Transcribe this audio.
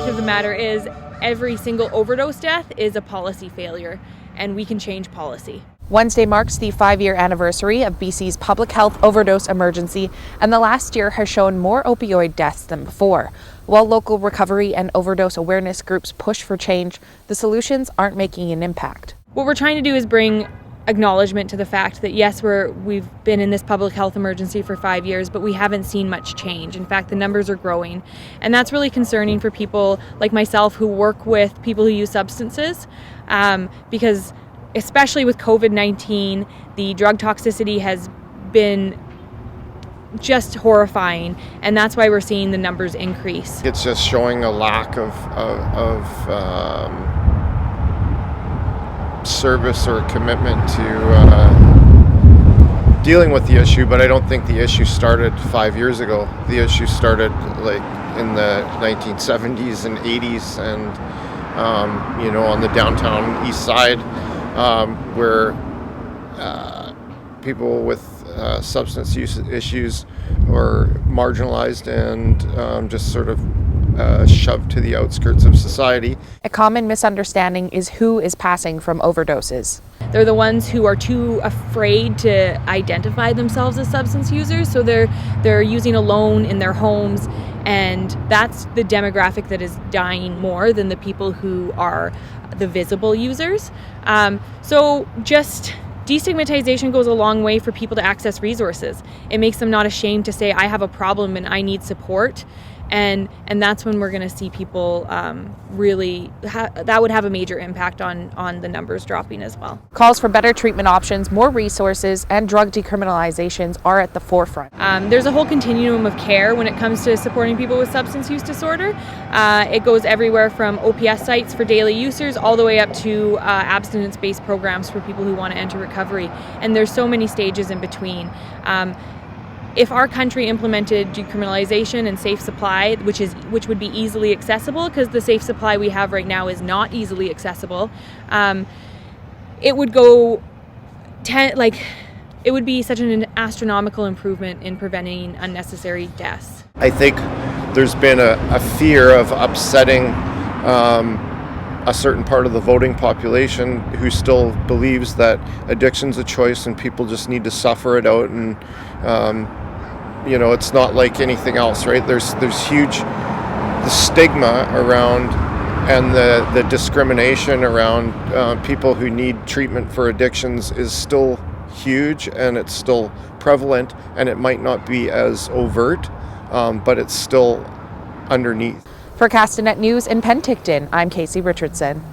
fact of the matter is every single overdose death is a policy failure, and we can change policy. Wednesday marks the 5-year anniversary of BC's public health overdose emergency, and the last year has shown more opioid deaths than before. While local recovery and overdose awareness groups push for change, the solutions aren't making an impact. What we're trying to do is bring acknowledgement to the fact that yes, we've been in this public health emergency for 5 years, but we haven't seen much change. In fact, the numbers are growing, and that's really concerning for people like myself who work with people who use substances, because especially with COVID-19, the drug toxicity has been just horrifying, and that's why we're seeing the numbers increase. It's just showing a lack of service or commitment to dealing with the issue, but I don't think the issue started 5 years ago. The issue started like in the 1970s and 80s, and on the downtown east side, where people with substance use issues were marginalized and just sort of shoved to the outskirts of society. A common misunderstanding is who is passing from overdoses. They're the ones who are too afraid to identify themselves as substance users, so they're using alone in their homes, and that's the demographic that is dying more than the people who are the visible users. So just destigmatization goes a long way for people to access resources. It makes them not ashamed to say, I have a problem and I need support. And that's when we're going to see people really, that would have a major impact on the numbers dropping as well. Calls for better treatment options, more resources, and drug decriminalizations are at the forefront. There's a whole continuum of care when it comes to supporting people with substance use disorder. It goes everywhere from OPS sites for daily users all the way up to abstinence-based programs for people who want to enter recovery. And there's so many stages in between. If our country implemented decriminalization and safe supply, which would be easily accessible, because the safe supply we have right now is not easily accessible, it would go it would be such an astronomical improvement in preventing unnecessary deaths. I think there's been a fear of upsetting a certain part of the voting population who still believes that addiction's a choice and people just need to suffer it out, and it's not like anything else, right? There's the stigma around and the discrimination around people who need treatment for addictions is still huge, and it's still prevalent, and it might not be as overt, but it's still underneath. For Castanet News in Penticton, I'm Casey Richardson.